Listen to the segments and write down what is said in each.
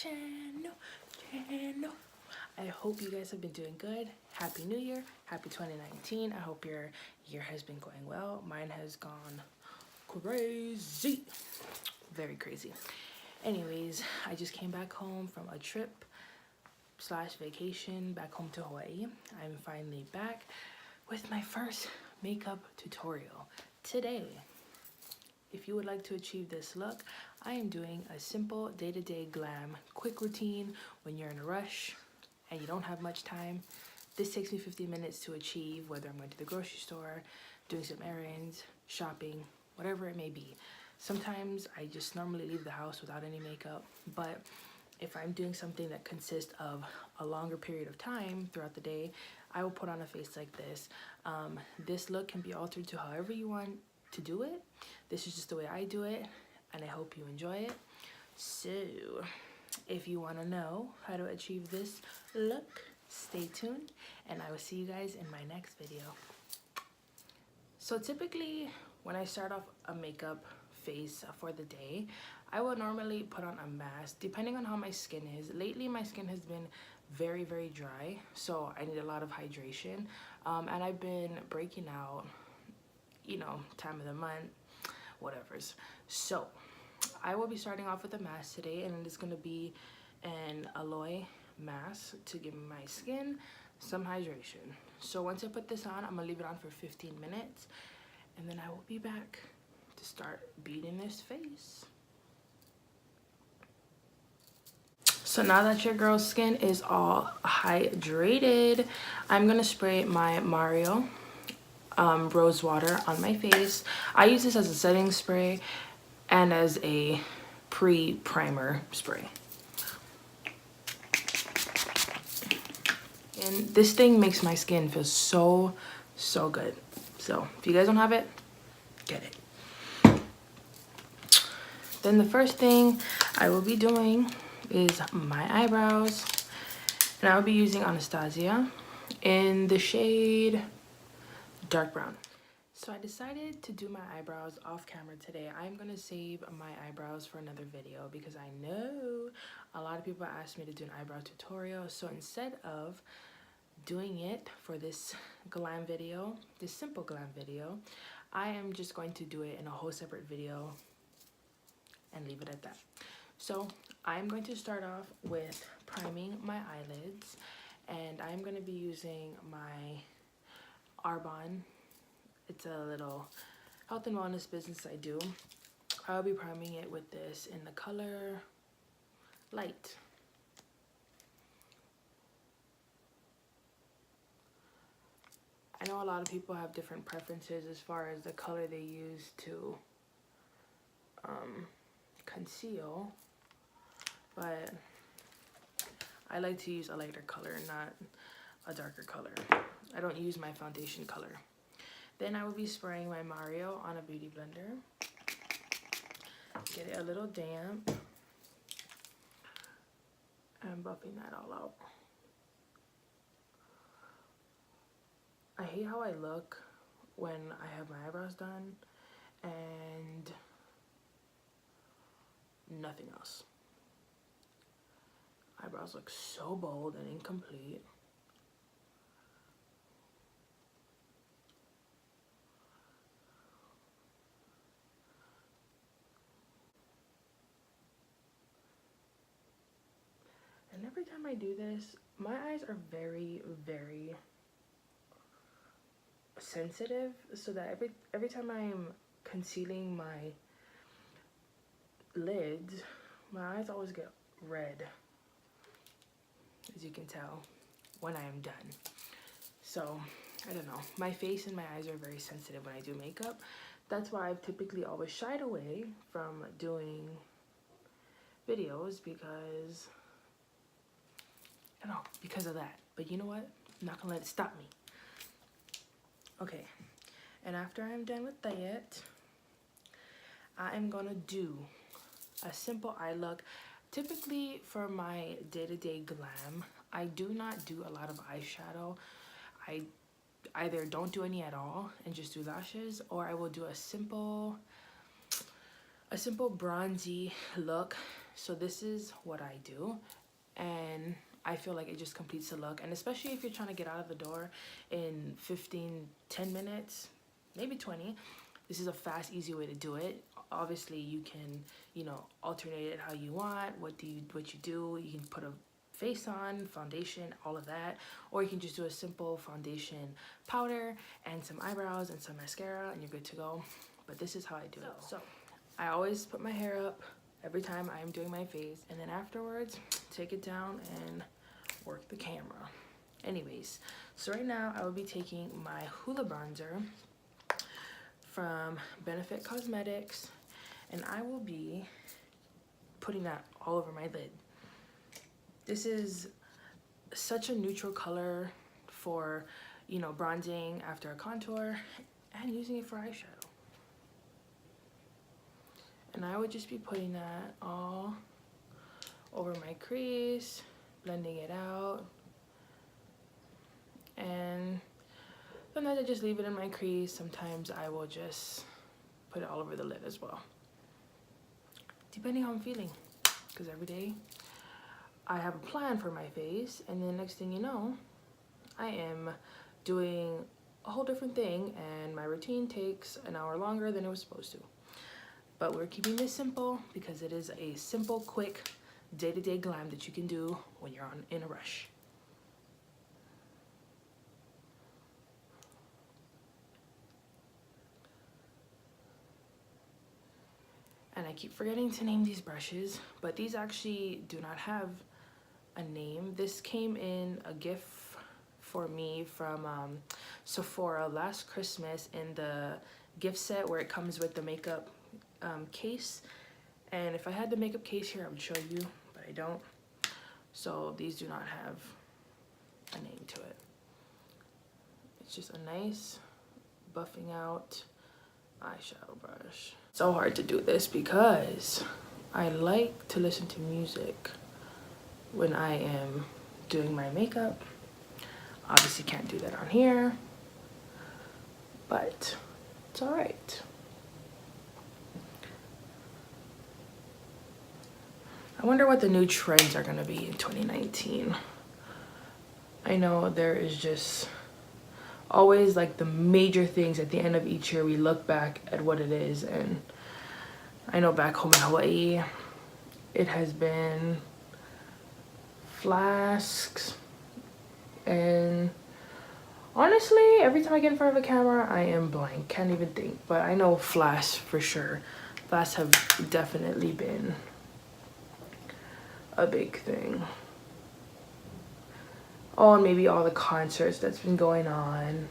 channel. I hope you guys have been doing good. Happy New Year, happy 2019. I hope your year has been going well. Mine has gone crazy, very crazy. Anyways, I just came back home from a trip slash vacation back home to Hawaii. I'm finally back with my first makeup tutorial today. If you would like to achieve this look, I am doing a simple day-to-day glam quick routine when you're in a rush and you don't have much time. This takes me 15 minutes to achieve, whether I'm going to the grocery store, doing some errands, shopping, whatever it may be. Sometimes I just normally leave the house without any makeup, but if I'm doing something that consists of a longer period of time throughout the day, I will put on a face like this. This look can be altered to however you want to do it. This is just the way I do it, and I hope you enjoy it. So if you want to know how to achieve this look, stay tuned, and I will see you guys in my next video. So typically when I start off a makeup face for the day, I will normally put on a mask depending on how my skin is. Lately my skin has been very dry, so I need a lot of hydration, and I've been breaking out, you know, time of the month, whatever's. So I will be starting off with a mask today, and it is going to be an aloe mask to give my skin some hydration. So once I put this on, I'm gonna leave it on for 15 minutes, and then I will be back to start beating this face. So now that your girl's skin is all hydrated, I'm gonna spray my Mario rose water on my face. I use this as a setting spray and as a pre-primer spray. And this thing makes my skin feel so good. So if you guys don't have it, get it. Then the first thing I will be doing is my eyebrows, and I will be using Anastasia in the shade dark brown. So I decided to do my eyebrows off camera today. I'm gonna save my eyebrows for another video because I know a lot of people asked me to do an eyebrow tutorial. So instead of doing it for this glam video, this simple glam video, I am just going to do it in a whole separate video and leave it at that. So I'm going to start off with priming my eyelids, and I'm going to be using my Arbonne. It's a little health and wellness business I do. I'll be priming it with this in the color Light. I know a lot of people have different preferences as far as the color they use to conceal, but I like to use a lighter color, not a darker color. I don't use my foundation color. Then I will be spraying my Mario on a beauty blender. Get it a little damp and buffing that all out. I hate how I look when I have my eyebrows done and nothing else. Eyebrows look so bold and incomplete. And every time I do this, my eyes are very sensitive, so that every time I'm concealing my lids, my eyes always get red, as you can tell when I am done. So I don't know, my face and my eyes are very sensitive when I do makeup. That's why I've typically always shied away from doing videos, because I don't know, because of that. But you know what, I'm not gonna let it stop me. Okay, and after I'm done with that, I am gonna do a simple eye look. Typically for my day-to-day glam, I do not do a lot of eyeshadow. I either don't do any at all and just do lashes, or I will do a simple a simple bronzy look. So this is what I do, and I feel like it just completes the look. And especially if you're trying to get out of the door in 10 minutes, maybe 20, this is a fast, easy way to do it. Obviously you can, you know, alternate it how you want. What you do, you can put a face on, foundation, all of that, or you can just do a simple foundation powder and some eyebrows and some mascara and you're good to go. But this is how I do it. So I always put my hair up every time I'm doing my face, and then afterwards take it down and work the camera. Anyways, so right now I will be taking my Hoola bronzer from Benefit Cosmetics, and I will be putting that all over my lid. This is such a neutral color for, you know, bronzing after a contour and using it for eyeshadow. And I would just be putting that all over my crease, blending it out. And sometimes I just leave it in my crease. Sometimes I will just put it all over the lid as well, depending how I'm feeling. Because every day I have a plan for my face, and then next thing you know, I am doing a whole different thing, and my routine takes an hour longer than it was supposed to. But we're keeping this simple because it is a simple, quick, day-to-day glam that you can do when you're in a rush. And I keep forgetting to name these brushes, but these actually do not have a name. This came in a gift for me from Sephora last Christmas in the gift set where it comes with the makeup case. And if I had the makeup case here, I would show you, but I don't. So these do not have a name to it. It's just a nice buffing out eyeshadow brush. It's so hard to do this because I like to listen to music when I am doing my makeup. Obviously can't do that on here, but it's all right. I wonder what the new trends are gonna be in 2019. I know there is just always like the major things at the end of each year. We look back at what it is, and I know back home in Hawaii, it has been flasks, and honestly, every time I get in front of a camera, I am blank, can't even think, but I know flasks for sure. Flasks have definitely been a big thing. Oh, and maybe all the concerts that's been going on.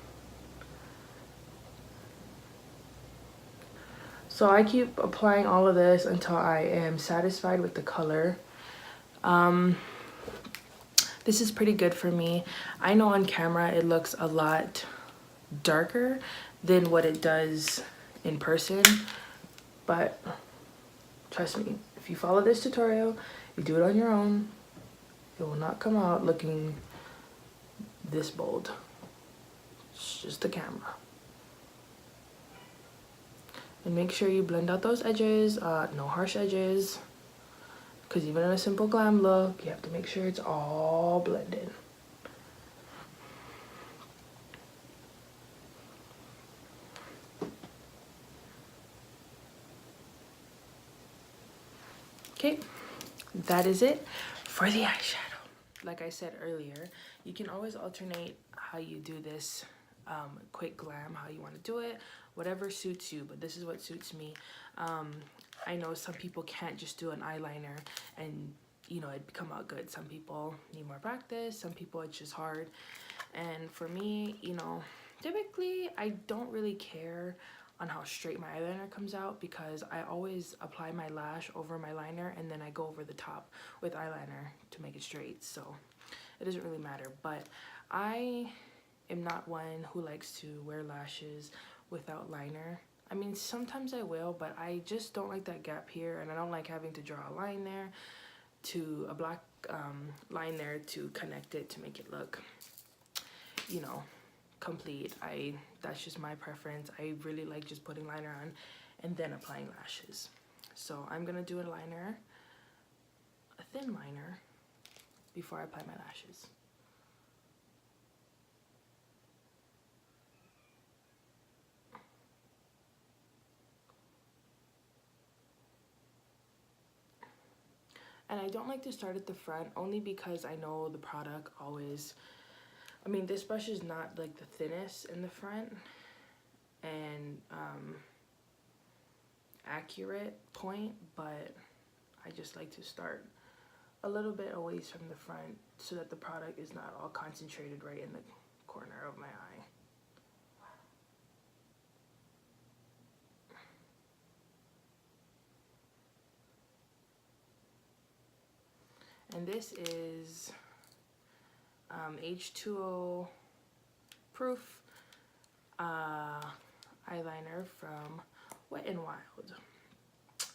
So I keep applying all of this until I am satisfied with the color. This is pretty good for me. I know on camera it looks a lot darker than what it does in person, but trust me, if you follow this tutorial, you do it on your own, it will not come out looking this bold. It's just the camera. And make sure you blend out those edges, no harsh edges, because even in a simple glam look, you have to make sure it's all blended. Okay, that is it for the eyeshadow. Like I said earlier, you can always alternate how you do this quick glam, how you want to do it, whatever suits you, but this is what suits me. I know some people can't just do an eyeliner and, you know, it come out good. Some people need more practice, some people it's just hard. And for me, you know, typically I don't really care on how straight my eyeliner comes out because I always apply my lash over my liner and then I go over the top with eyeliner to make it straight. So it doesn't really matter, but I am not one who likes to wear lashes without liner. I mean, sometimes I will, but I just don't like that gap here, and I don't like having to draw a line there, to a black line there to connect it to make it look, you know, complete. That's just my preference. I really like just putting liner on and then applying lashes. So I'm gonna do a liner, a thin liner, before I apply my lashes. And I don't like to start at the front only because I know the product always, I mean, this brush is not like the thinnest in the front and accurate point, but I just like to start a little bit away from the front so that the product is not all concentrated right in the corner of my eye. And this is H2O proof eyeliner from Wet n Wild.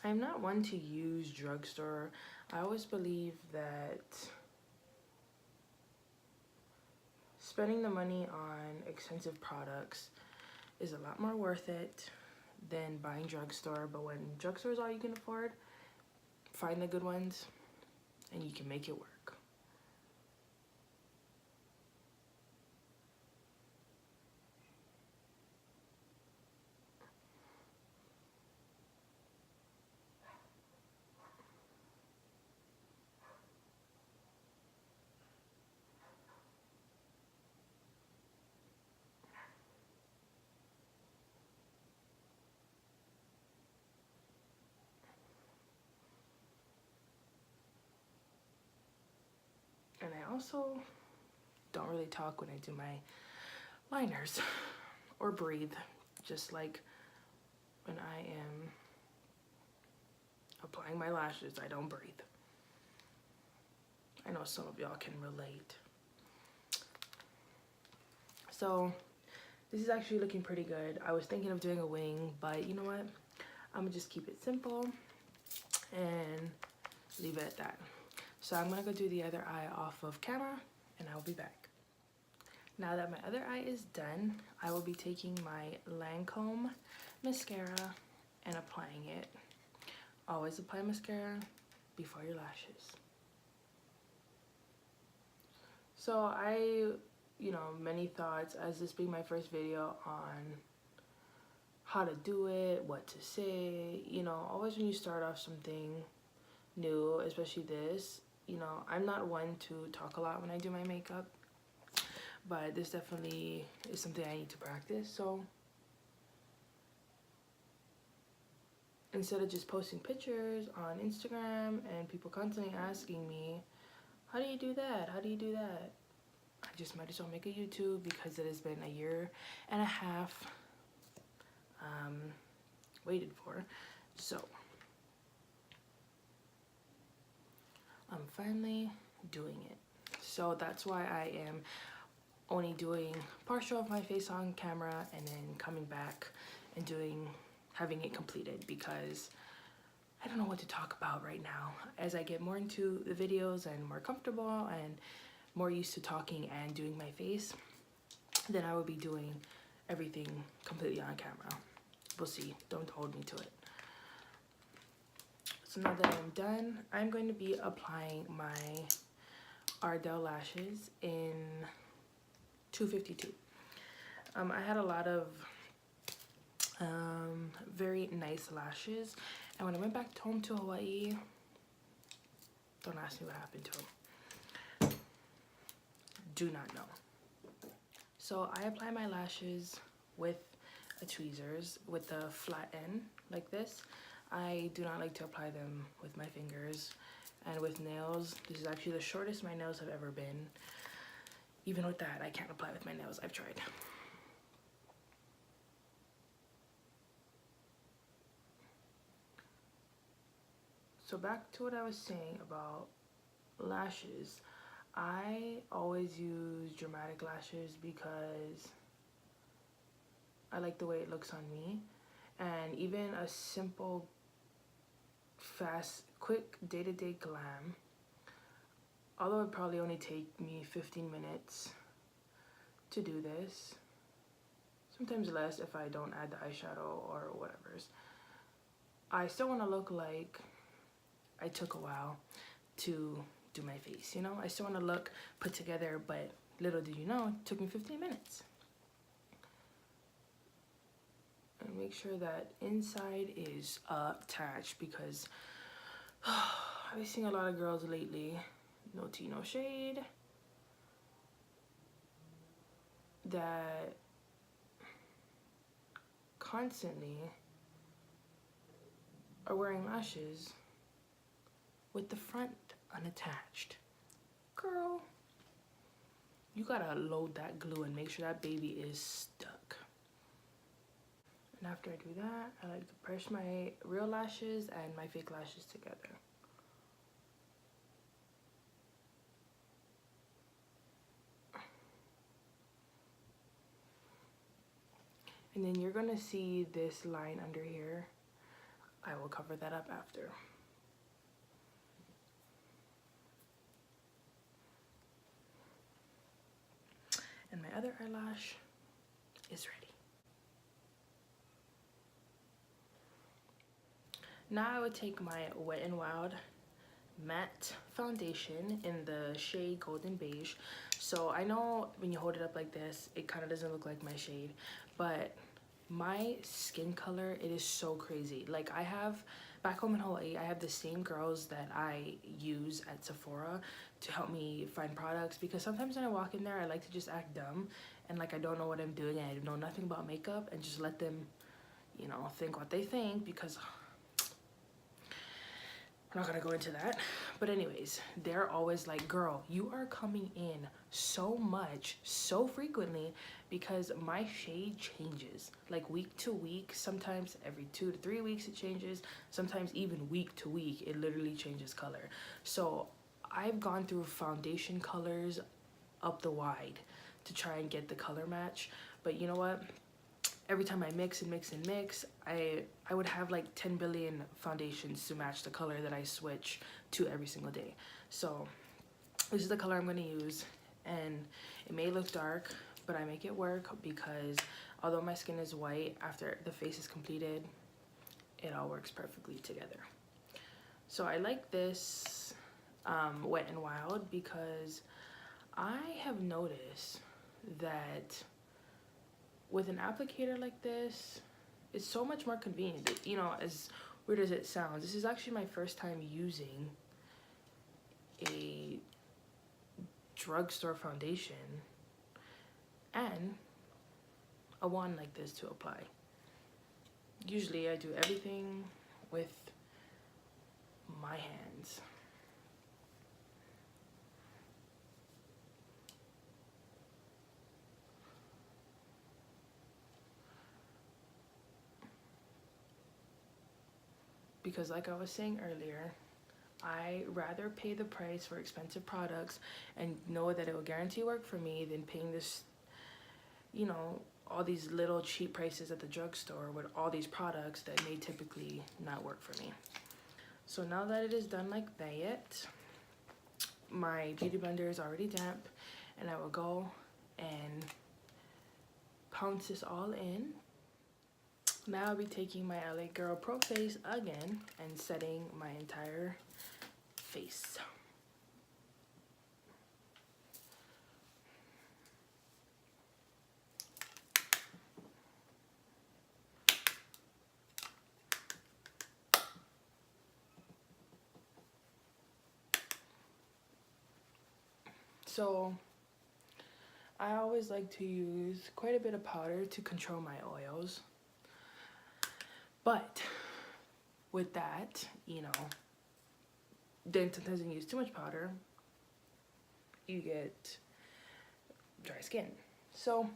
I'm not one to use drugstore. I always believe that spending the money on expensive products is a lot more worth it than buying drugstore. But when drugstore is all you can afford, find the good ones and you can make it work. And I also don't really talk when I do my liners or breathe, just like when I am applying my lashes, I don't breathe. I know some of y'all can relate. So this is actually looking pretty good. I was thinking of doing a wing, but you know what? I'm gonna just keep it simple and leave it at that. So I'm gonna go do the other eye off of camera and I'll be back. Now that my other eye is done, I will be taking my Lancome mascara and applying it. Always apply mascara before your lashes. So many thoughts as this being my first video on how to do it, what to say. Always when you start off something new, especially this, I'm not one to talk a lot when I do my makeup, but this definitely is something I need to practice. So instead of just posting pictures on Instagram and people constantly asking me, how do you do that? How do you do that? I just might as well make a YouTube because it has been a year and a half waited for. So I'm finally doing it. So that's why I am only doing partial of my face on camera and then coming back and having it completed, because I don't know what to talk about right now. As I get more into the videos and more comfortable and more used to talking and doing my face, then I will be doing everything completely on camera. We'll see. Don't hold me to it. So now that I'm done, I'm going to be applying my Ardell lashes in 252. I had a lot of very nice lashes, and when I went back home to Hawaii, don't ask me what happened to them. Do not know. So I apply my lashes with a tweezers with a flat end like this. I do not like to apply them with my fingers. And with nails, this is actually the shortest my nails have ever been. Even with that, I can't apply with my nails. I've tried. So back to what I was saying about lashes. I always use dramatic lashes because I like the way it looks on me. And even a simple, fast, quick day-to-day glam, although it probably only take me 15 minutes to do this, sometimes less if I don't add the eyeshadow or whatever's, I still want to look like I took a while to do my face, you know? I still want to look put together, but little did you know, it took me 15 minutes. And make sure that inside is attached, because I've been seeing a lot of girls lately, no tea, no shade, that constantly are wearing lashes with the front unattached. Girl, you gotta load that glue and make sure that baby is stuck. And after I do that, I like to brush my real lashes and my fake lashes together. And then you're gonna see this line under here. I will cover that up after. And my other eyelash is ready. Now I would take my Wet n Wild matte foundation in the shade Golden Beige. So I know when you hold it up like this, it kind of doesn't look like my shade, but my skin color, it is so crazy. Like, I have, back home in Hawaii, I have the same girls that I use at Sephora to help me find products, because sometimes when I walk in there, I like to just act dumb and like I don't know what I'm doing and I know nothing about makeup, and just let them, you know, think what they think, because I'm not gonna go into that. But anyways, they're always like, girl, you are coming in so much, so frequently, because my shade changes like week to week. Sometimes every 2 to 3 weeks it changes. Sometimes even week to week, it literally changes color. So I've gone through foundation colors up the wide to try and get the color match. But you know what? Every time I mix and mix and mix, I would have like 10 billion foundations to match the color that I switch to every single day. So this is the color I'm going to use, and it may look dark, but I make it work, because although my skin is white, after the face is completed, it all works perfectly together. So I like this Wet n Wild, because I have noticed that with an applicator like this, it's so much more convenient. You know, as weird as it sounds, this is actually my first time using a drugstore foundation and a wand like this to apply. Usually I do everything with my hands. Because like I was saying earlier, I rather pay the price for expensive products and know that it will guarantee work for me than paying this, you know, all these little cheap prices at the drugstore with all these products that may typically not work for me. So now that it is done like that, my beauty blender is already damp, and I will go and pounce this all in. Now I'll be taking my LA Girl Pro Face again and setting my entire face. So I always like to use quite a bit of powder to control my oils. But with that, you know, then sometimes when you use too much powder, you get dry skin. So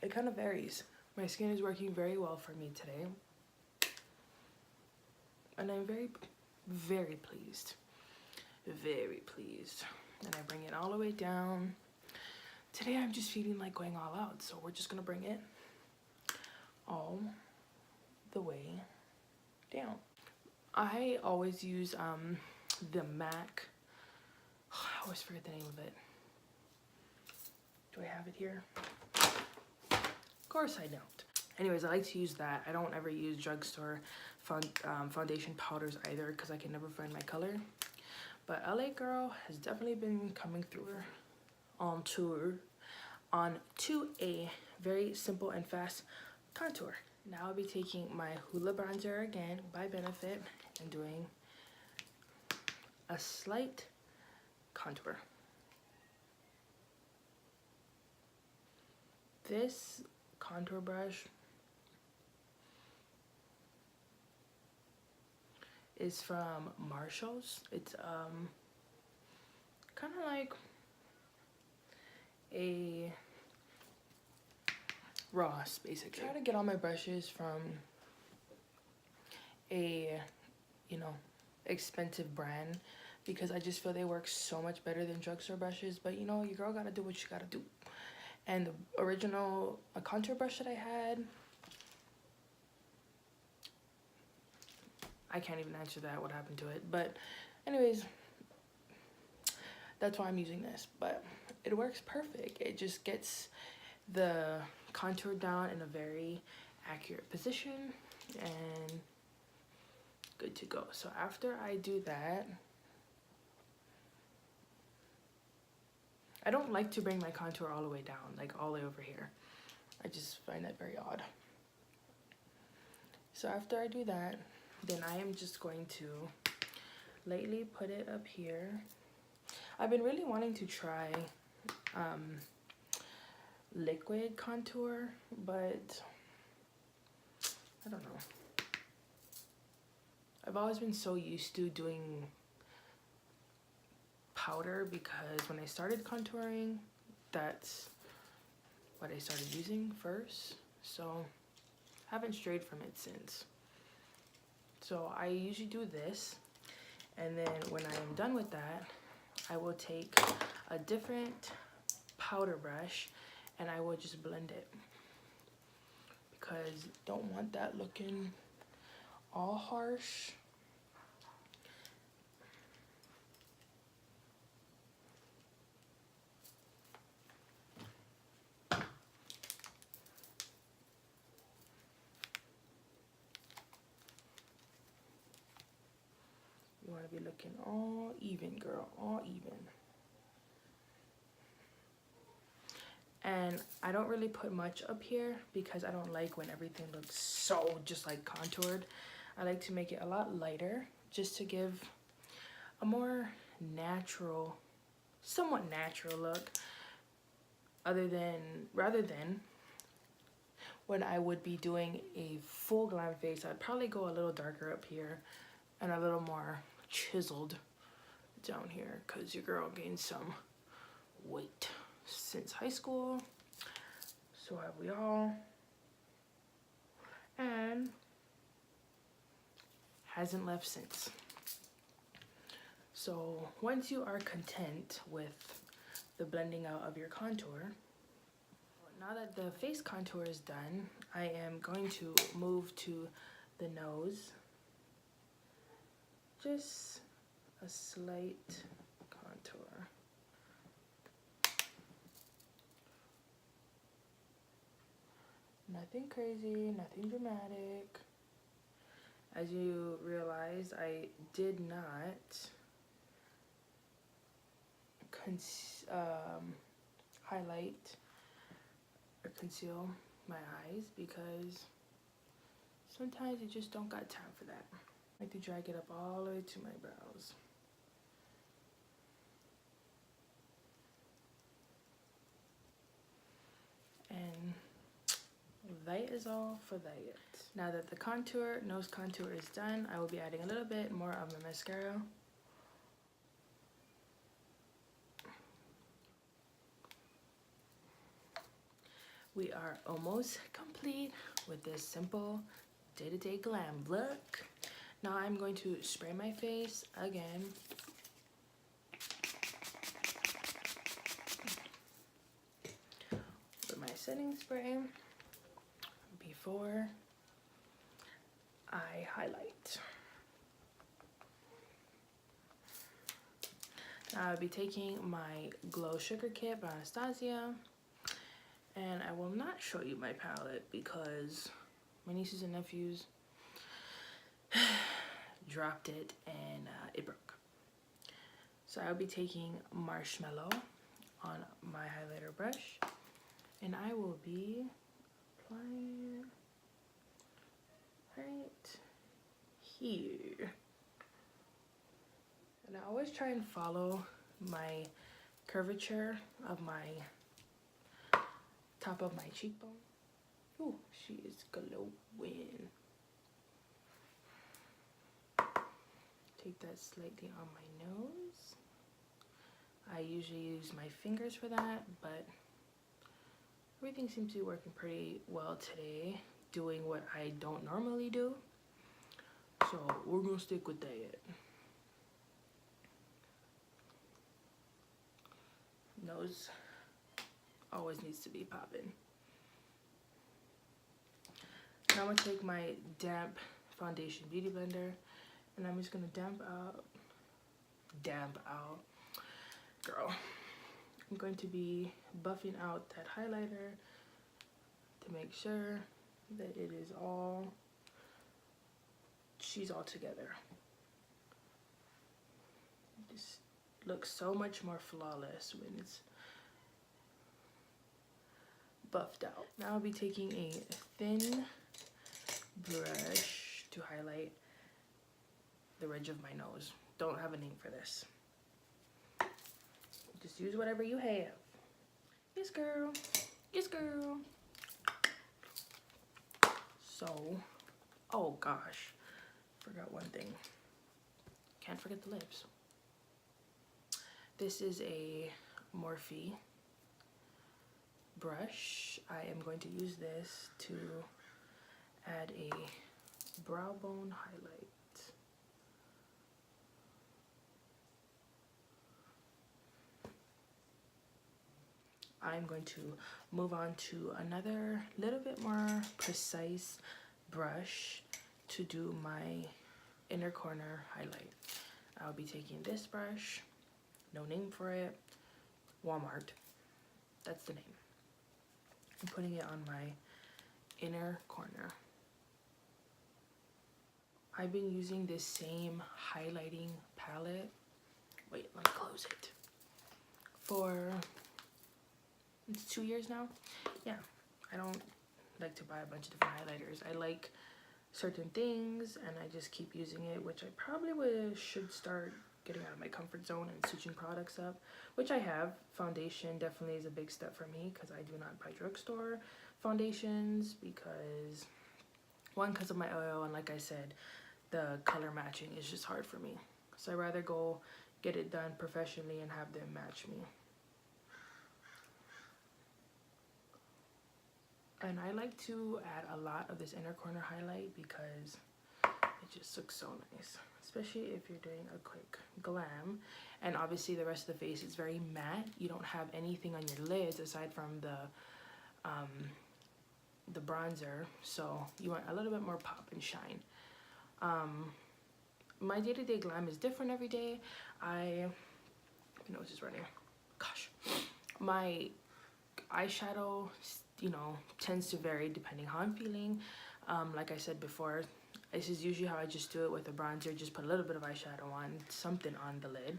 it kind of varies. My skin is working very well for me today, and I'm very, very pleased. Very pleased. And I bring it all the way down. Today I'm just feeling like going all out, so we're just gonna bring it all the way down. I always use the MAC, I always forget the name of it. Do I have it here? Of course I don't. Anyways, I like to use that. I don't ever use drugstore foundation powders either because I can never find my color. But LA Girl has definitely been coming through on to a very simple and fast contour. Now I'll be taking my Hoola bronzer again by Benefit and doing a slight contour. This contour brush is from Marshall's. It's kind of like a Ross, basically. I try to get all my brushes from a, you know, expensive brand because I just feel they work so much better than drugstore brushes. But you know, your girl gotta do what you gotta do. And the original contour brush that I had, I can't even answer that, what happened to it. But anyways, that's why I'm using this. But it works perfect. It just gets the contour down in a very accurate position and good to go. So after I do that, I don't like to bring my contour all the way down, like all the way over here. I just find that very odd. So after I do that, then I am just going to lightly put it up here. I've been really wanting to try liquid contour, but I don't know. I've always been so used to doing powder because when I started contouring, that's what I started using first. So I haven't strayed from it since. So I usually do this, and then when I am done with that, I will take a different powder brush and I will just blend it because don't want that looking all harsh. You want to be looking all even, girl, all even. And I don't really put much up here because I don't like when everything looks so just like contoured. I like to make it a lot lighter just to give a more natural, somewhat natural look rather than when I would be doing a full glam face. I'd probably go a little darker up here and a little more chiseled down here because your girl gained some weight since high school. So have we all. And hasn't left since. So once you are content with the blending out of your contour, now that the face contour is done, I am going to move to the nose. Just a slight contour. Nothing crazy, nothing dramatic. As you realize, I did not highlight or conceal my eyes because sometimes you just don't got time for that. I like to drag it up all the way to my brows. And that is all for that. Now that the nose contour is done, I will be adding a little bit more of my mascara. We are almost complete with this simple day-to-day glam look. Now I'm going to spray my face again. With my setting spray before I highlight. Now I'll be taking my Glow Sugar Kit by Anastasia, And I will not show you my palette because my nieces and nephews dropped it and it broke. So I'll be taking Marshmallow on my highlighter brush, and I will be applying right here. And I always try and follow my curvature of my top of my cheekbone. Ooh, she is glowing. Take that slightly on my nose. I usually use my fingers for that, but everything seems to be working pretty well today, doing what I don't normally do. So we're gonna stick with that. Nose always needs to be popping. Now I'm gonna take my damp foundation beauty blender, and I'm just gonna damp out, girl. I'm going to be buffing out that highlighter to make sure that it is all, she's all together. It just looks so much more flawless when it's buffed out. Now I'll be taking a thin brush to highlight the ridge of my nose. Don't have a name for this. Just use whatever you have. Yes, girl. Yes, girl. So, oh gosh, forgot one thing. Can't forget the lips. This is a Morphe brush. I am going to use this to add a brow bone highlight. I'm going to move on to another little bit more precise brush to do my inner corner highlight. I'll be taking this brush, no name for it, Walmart, that's the name. I'm putting it on my inner corner. I've been using this same highlighting palette, wait, let me close it, for it's 2 years now. Yeah, I don't like to buy a bunch of different highlighters. I like certain things and I just keep using it, which I probably should start getting out of my comfort zone and switching products up, which I have. Foundation definitely is a big step for me because I do not buy drugstore foundations because, one, because of my oil, and like I said, the color matching is just hard for me. So I'd rather go get it done professionally and have them match me. And I like to add a lot of this inner corner highlight because it just looks so nice, especially if you're doing a quick glam. And obviously the rest of the face is very matte. You don't have anything on your lids aside from the bronzer, so you want a little bit more pop and shine. My day-to-day glam is different every day. My nose is running. Gosh, my eyeshadow, you know, tends to vary depending how I'm feeling. Like I said before, this is usually how I just do it with a bronzer, just put a little bit of eyeshadow on, something on the lid.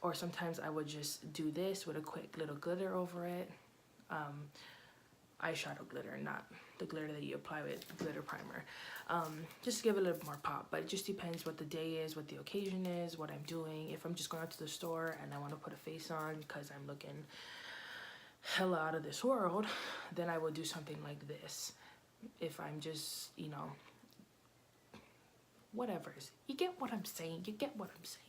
Or sometimes I would just do this with a quick little glitter over it. Eyeshadow glitter, not the glitter that you apply with glitter primer. Just to give it a little more pop, but it just depends what the day is, what the occasion is, what I'm doing. If I'm just going out to the store and I want to put a face on because I'm looking hella out of this world, then I will do something like this. If I'm just, you know, whatever. You get what I'm saying. You get what I'm saying.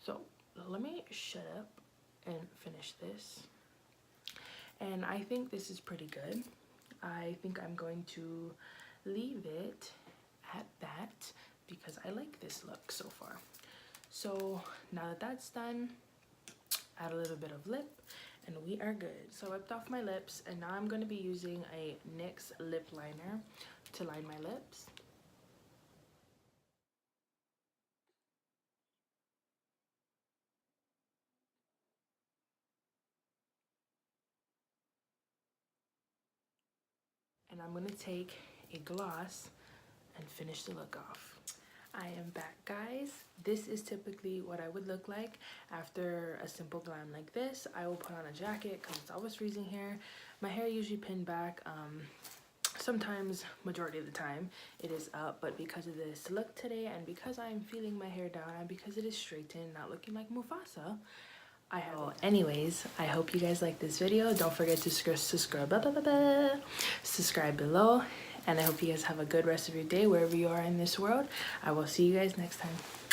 So let me shut up and finish this. And I think this is pretty good. I think I'm going to leave it at that because I like this look so far. So now that that's done, add a little bit of lip and we are good. So I wiped off my lips and now I'm going to be using a NYX lip liner to line my lips. and I'm gonna take a gloss and finish the look off. I am back, guys. This is typically what I would look like after a simple glam like this. I will put on a jacket because it's always freezing here. My hair usually pinned back. Sometimes, majority of the time, it is up, but because of this look today and because I'm feeling my hair down and because it is straightened, not looking like Mufasa, I have it. Anyways, I hope you guys like this video. Don't forget to subscribe below, and I hope you guys have a good rest of your day wherever you are in this world. I will see you guys next time.